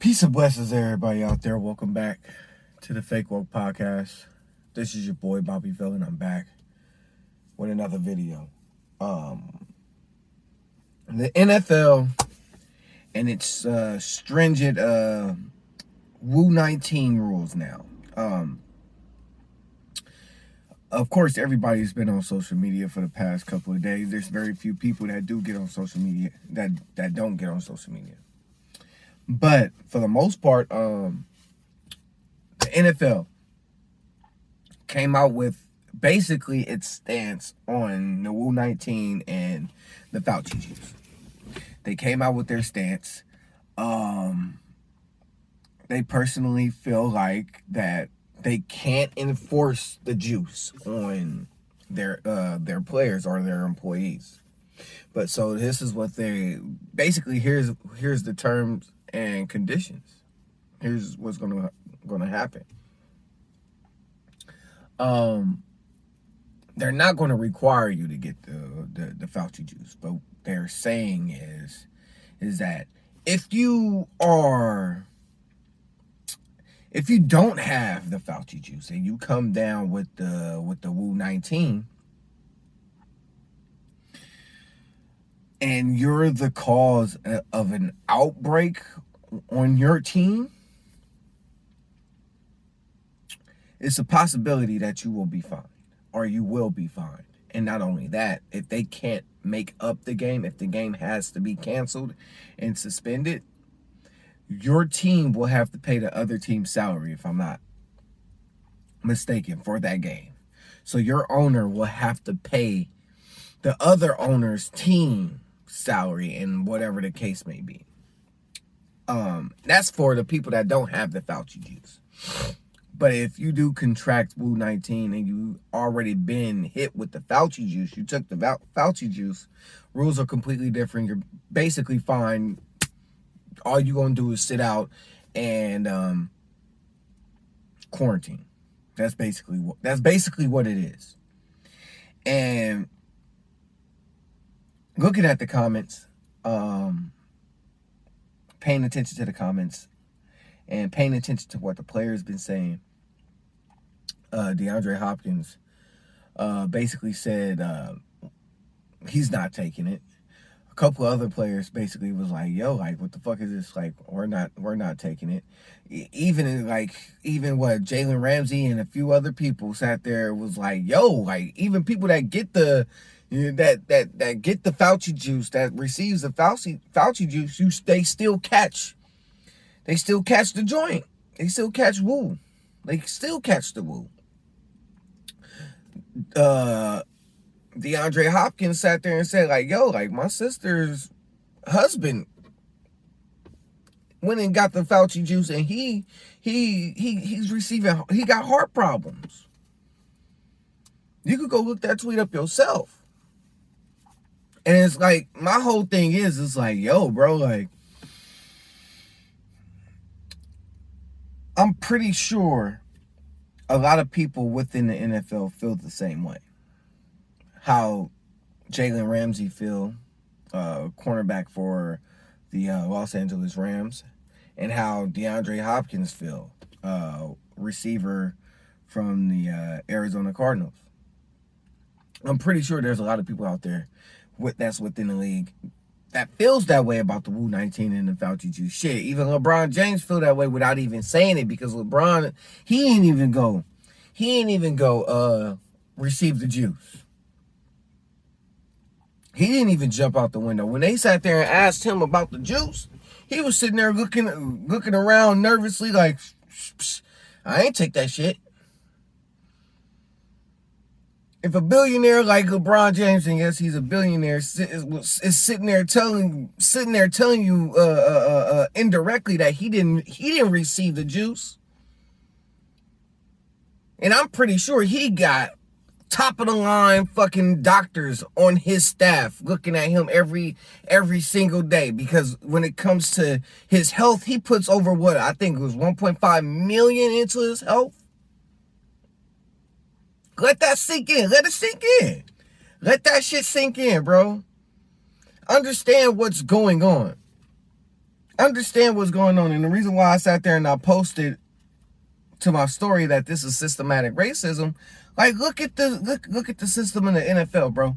Peace and blessings, everybody out there. Welcome back to the Fake Woke Podcast. This is your boy Bobby VILN. I'm back with another video. The NFL and its stringent Wu-19 rules now. Of course, everybody's been on social media for the past couple of days. There's very few people that do get on social media that don't get on social media. But for the most part, the NFL came out with basically its stance on the Wu-19 and the Fauci juice. They came out with their stance. They personally feel like that they can't enforce the juice on their players or their employees. But so this is what they basically here's the terms and conditions. Here's what's gonna happen. They're not going to require you to get the Fauci juice, but what they're saying is that if you don't have the Fauci juice and you come down with the Wu-19 and you're the cause of an outbreak on your team, it's a possibility that you will be fined, or you will be fined. And not only that, if they can't make up the game, if the game has to be canceled and suspended, your team will have to pay the other team's salary, if I'm not mistaken, for that game. So your owner will have to pay the other owner's team salary, and whatever the case may be. That's for the people that don't have the Fauci juice. But if you do contract Wu-19 and you already been hit with the Fauci juice, you took the Fauci juice, rules are completely different. You're basically fine. All you're going to do is sit out and quarantine. That's basically what it is. And looking at the comments, paying attention to the comments, and paying attention to what the player's been saying, DeAndre Hopkins basically said he's not taking it. A couple of other players basically was like, "Yo, like, what the fuck is this? Like, we're not taking it." Even what Jalen Ramsey and a few other people sat there was like, "Yo, like, even people that get the that get the Fauci juice, that receives the Fauci juice, they still catch the joint. They still catch Wu. They still catch the Wu." DeAndre Hopkins sat there and said, like, "Yo, like, my sister's husband went and got the Fauci juice, and he got heart problems. You could go look that tweet up yourself." And it's like, my whole thing is like, yo, bro, like, I'm pretty sure a lot of people within the NFL feel the same way. How Jalen Ramsey feel, cornerback for the Los Angeles Rams, and how DeAndre Hopkins feel, receiver from the Arizona Cardinals. I'm pretty sure there's a lot of people out there that's within the league that feels that way about the Wu-19 and the Fauci juice. Shit, even LeBron James feel that way without even saying it, because LeBron, he ain't even go receive the juice. He didn't even jump out the window. When they sat there and asked him about the juice, he was sitting there looking around nervously like, I ain't take that shit. If a billionaire like LeBron James, and yes, he's a billionaire, is sitting there telling you indirectly that he didn't receive the juice, and I'm pretty sure he got top of the line fucking doctors on his staff looking at him every single day, because when it comes to his health, he puts over what I think it was 1.5 million into his health. Let that sink in. Let it sink in. Let that shit sink in, bro. Understand what's going on. understand what's going on. And the reason why I sat there and I posted to my story that this is systematic racism, like look at the system in the NFL, bro.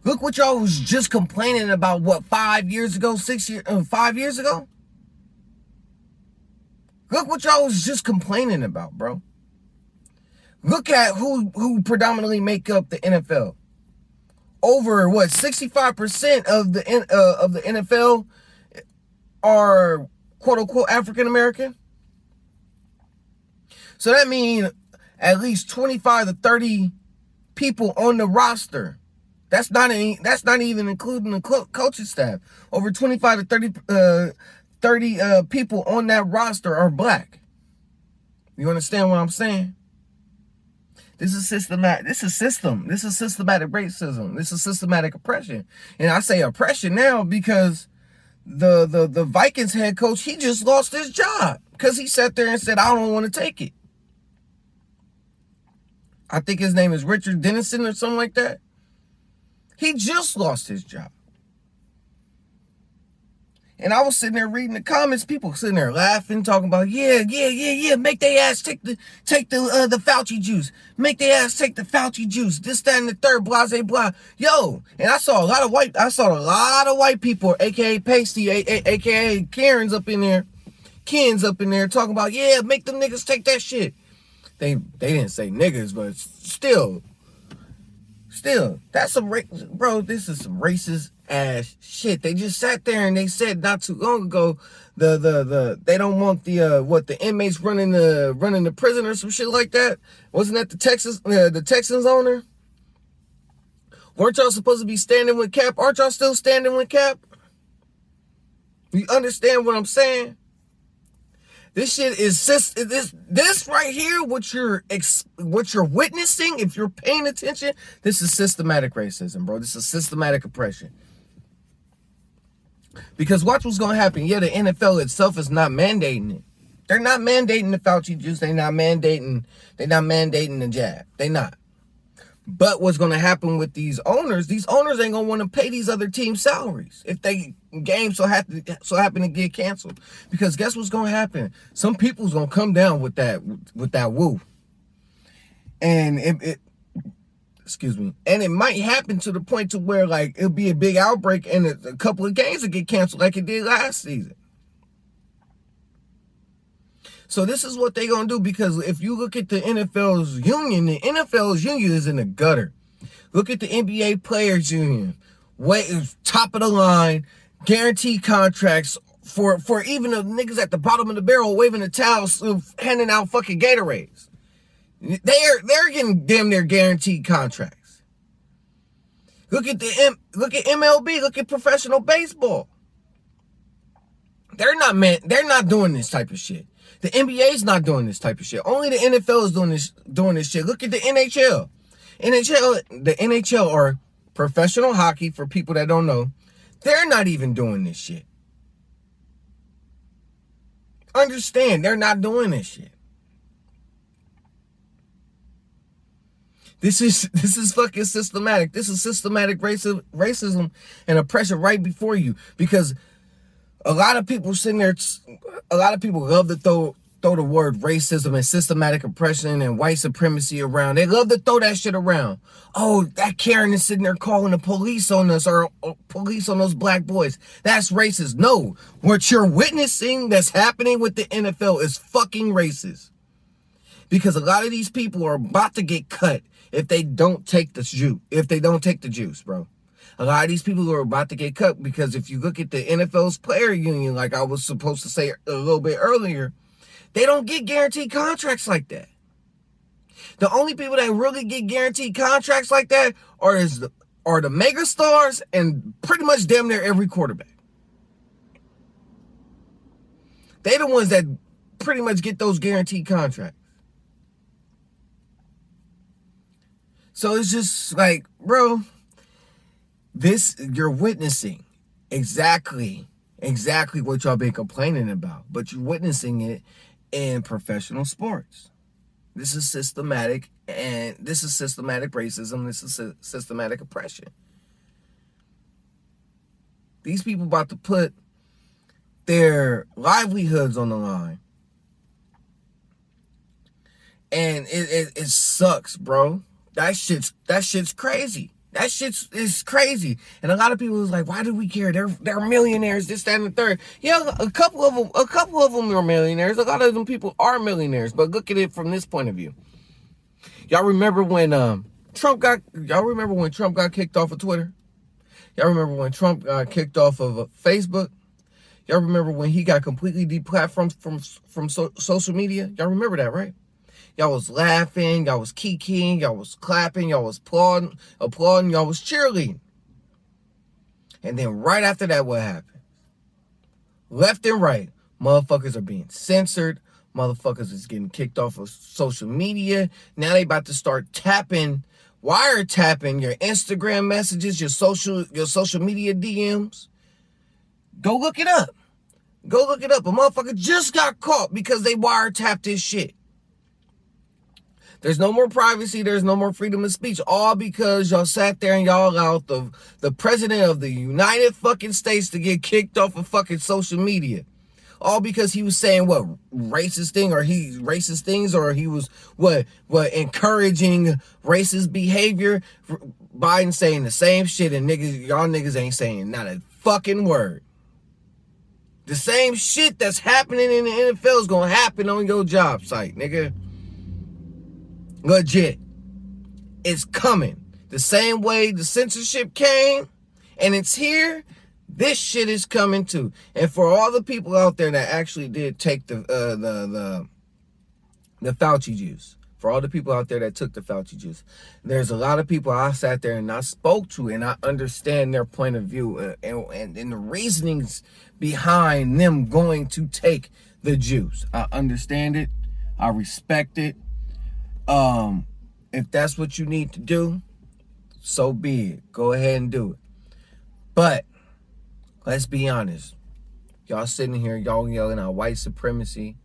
Look what y'all was just complaining about, what, 5 years ago, 5 years ago? Look what y'all was just complaining about, bro. Look at who predominantly make up the NFL. Over, what, 65% of the NFL are quote-unquote African-American? So that means at least 25 to 30 people on the roster. That's not even including the coaching staff. Over 25 to 30 people on that roster are black. You understand what I'm saying? This is systematic. This is systematic racism. This is systematic oppression. And I say oppression now because the Vikings head coach, he just lost his job because he sat there and said, I don't want to take it. I think his name is Richard Dennison or something like that. He just lost his job. And I was sitting there reading the comments, people sitting there laughing, talking about, yeah, make their ass take the Fauci juice. Make their ass take the Fauci juice. This, that, and the third, blah, blah. Yo, and I saw a lot of white people, aka Pasty, aka Karens up in there, talking about, yeah, make them niggas take that shit. They didn't say niggas, but still, that's some bro. This is some racist ass shit. They just sat there and they said not too long ago they don't want the inmates running the prison or some shit like that. Wasn't that the Texans owner? Weren't y'all supposed to be standing with Cap? Aren't y'all still standing with Cap? You understand what I'm saying? This shit is this right here. What you're witnessing, if you're paying attention, this is systematic racism, bro. This is systematic oppression. Because watch what's gonna happen. Yeah, the NFL itself is not mandating it. They're not mandating the Fauci juice. They're not mandating the jab. They not. But what's gonna happen with these owners ain't gonna want to pay these other teams salaries if they games so happen to get canceled. Because guess what's gonna happen? Some people's gonna come down with that woo. And and it might happen to the point to where like it'll be a big outbreak and a couple of games will get canceled like it did last season. So this is what they're going to do, because if you look at the NFL's union is in the gutter. Look at the NBA Players Union. Top of the line, guaranteed contracts for even the niggas at the bottom of the barrel waving the towels, handing out fucking Gatorades. They're getting damn near guaranteed contracts. Look at MLB, look at professional baseball. They're not doing this type of shit. The NBA's not doing this type of shit. Only the NFL is doing this shit. Look at the NHL. The NHL, or professional hockey, for people that don't know, they're not even doing this shit. Understand, they're not doing this shit. This is fucking systematic. This is systematic racism and oppression right before you. Because a lot of people sitting there, a lot of people love to throw the word racism and systematic oppression and white supremacy around. They love to throw that shit around. Oh, that Karen is sitting there calling the police on us, or police on those black boys. That's racist. No, what you're witnessing that's happening with the NFL is fucking racist. Because a lot of these people are about to get cut if they don't take the juice, bro. A lot of these people are about to get cut, because if you look at the NFL's player union, like I was supposed to say a little bit earlier, they don't get guaranteed contracts like that. The only people that really get guaranteed contracts like that are the mega stars and pretty much damn near every quarterback. They the ones that pretty much get those guaranteed contracts. So it's just like, bro, this, you're witnessing exactly what y'all been complaining about, but you're witnessing it in professional sports. This is systematic, and this is systematic racism. This is systematic oppression. These people about to put their livelihoods on the line. And it sucks, bro. That shit's crazy. That shit is crazy. And a lot of people is like, why do we care? They're millionaires, this, that, and the third. Yeah, a couple of them are millionaires. A lot of them people are millionaires. But look at it from this point of view. Y'all remember when Trump got kicked off of Twitter? Y'all remember when Trump got kicked off of Facebook? Y'all remember when he got completely deplatformed from social media? Y'all remember that, right? Y'all was laughing, y'all was kikiing, y'all was clapping, y'all was applauding, y'all was cheerleading. And then right after that, what happened? Left and right, motherfuckers are being censored. Motherfuckers is getting kicked off of social media. Now they about to start wiretapping your Instagram messages, your social media DMs. Go look it up. A motherfucker just got caught because they wiretapped this shit. There's no more privacy. There's no more freedom of speech. All because y'all sat there and y'all allowed the president of the United fucking States to get kicked off of fucking social media. All because he was saying what racist things, or he was what encouraging racist behavior. Biden saying the same shit, and y'all niggas ain't saying not a fucking word. The same shit that's happening in the NFL is gonna happen on your job site, nigga. Legit. It's coming. The same way the censorship came and it's here, this shit is coming too. And for all the people out there that actually did take the Fauci juice, for all the people out there that took the Fauci juice, there's a lot of people I sat there and I spoke to, and I understand their point of view and the reasonings behind them going to take the juice. I understand it. I respect it. If that's what you need to do, so be it. Go ahead and do it. But let's be honest. Y'all sitting here, y'all yelling out white supremacy.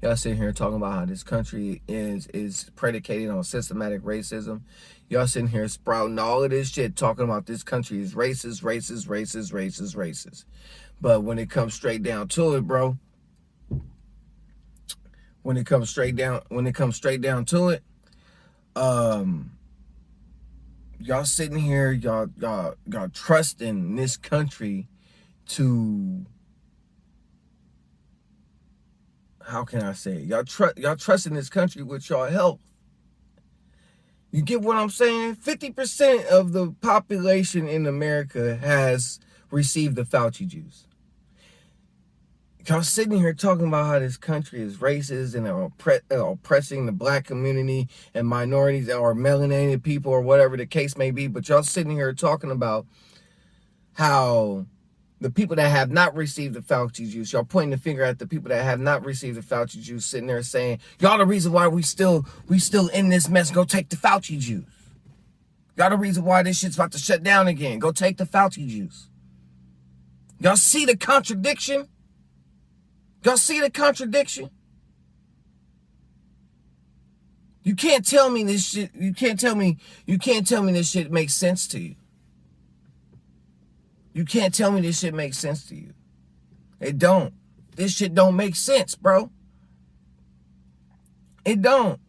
Y'all sitting here talking about how this country is predicated on systematic racism. Y'all sitting here sprouting all of this shit, talking about this country is racist. But when it comes straight down to it, bro, when it comes straight down to it, y'all sitting here, y'all trusting this country to, how can I say it? Y'all trusting this country with y'all health. You get what I'm saying? 50% of the population in America has received the Fauci juice. Y'all sitting here talking about how this country is racist and oppressing the black community and minorities or melanated people or whatever the case may be. But y'all sitting here talking about how the people that have not received the Fauci juice, y'all pointing the finger at the people that have not received the Fauci juice, sitting there saying, y'all the reason why we still in this mess, go take the Fauci juice. Y'all the reason why this shit's about to shut down again, go take the Fauci juice. Y'all see the contradiction? Y'all see the contradiction? You can't tell me this shit. You can't tell me this shit makes sense to you. You can't tell me this shit makes sense to you. It don't. This shit don't make sense, bro. It don't.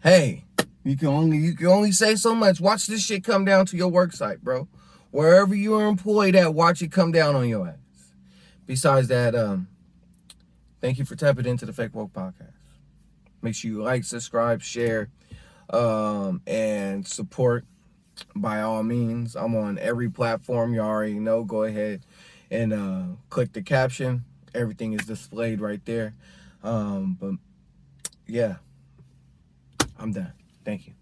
Hey, you can only say so much. Watch this shit come down to your work site, bro. Wherever you are employed at, watch it come down on your ass. Besides that, thank you for tapping into the Fake Woke Podcast. Make sure you like, subscribe, share, and support by all means. I'm on every platform. You already know. Go ahead and click the caption. Everything is displayed right there. But yeah, I'm done. Thank you.